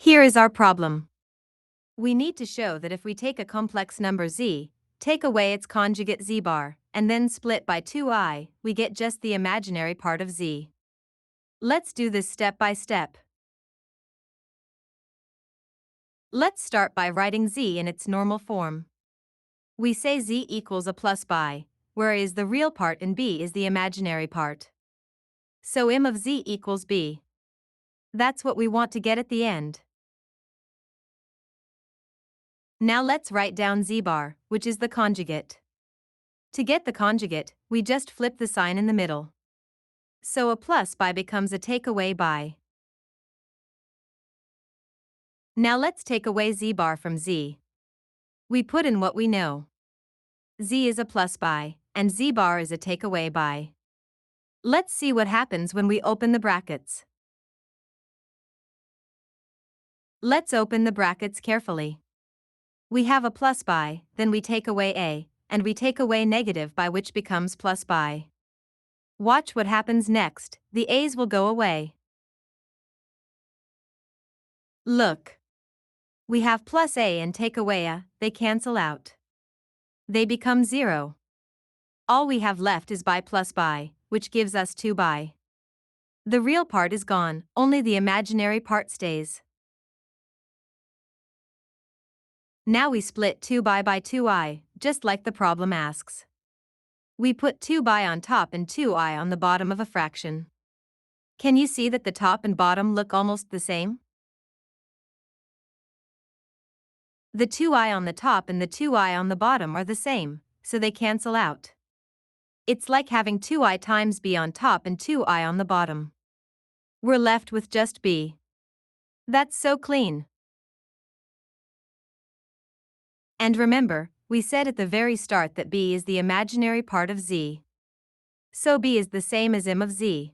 Here is our problem. We need to show that if we take a complex number z, take away its conjugate z bar, and then split by 2I, we get just the imaginary part of z. Let's do this step by step. Let's start by writing z in its normal form. We say z equals a plus by, whereas the real part in b is the imaginary part. So m of z equals b. That's what we want to get at the end. Now let's write down z bar, which is the conjugate. To get the conjugate, we just flip the sign in the middle. So a plus by becomes a take away by. Now let's take away z bar from z. We put in what we know. Z is a plus by, and z bar is a take away by. Let's see what happens when we open the brackets. Let's open the brackets carefully. We have a plus by, then we take away a, and we take away negative by, which becomes plus by. Watch what happens next, the a's will go away. Look. We have plus a and take away a, they cancel out. They become 0. All we have left is by plus by, which gives us 2 by. The real part is gone, only the imaginary part stays. Now we split 2 by 2i, just like the problem asks. We put 2 by on top and 2i on the bottom of a fraction. Can you see that the top and bottom look almost the same? The 2i on the top and the 2i on the bottom are the same, so they cancel out. It's like having 2i times b on top and 2i on the bottom. We're left with just b. That's so clean. And remember, we said at the very start that b is the imaginary part of z. So b is the same as m of z.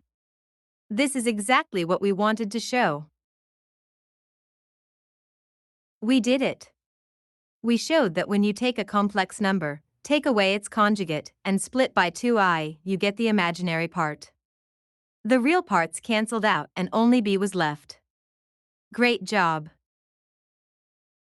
This is exactly what we wanted to show. We did it. We showed that when you take a complex number, take away its conjugate, and split by 2i, you get the imaginary part. The real parts cancelled out and only b was left. Great job!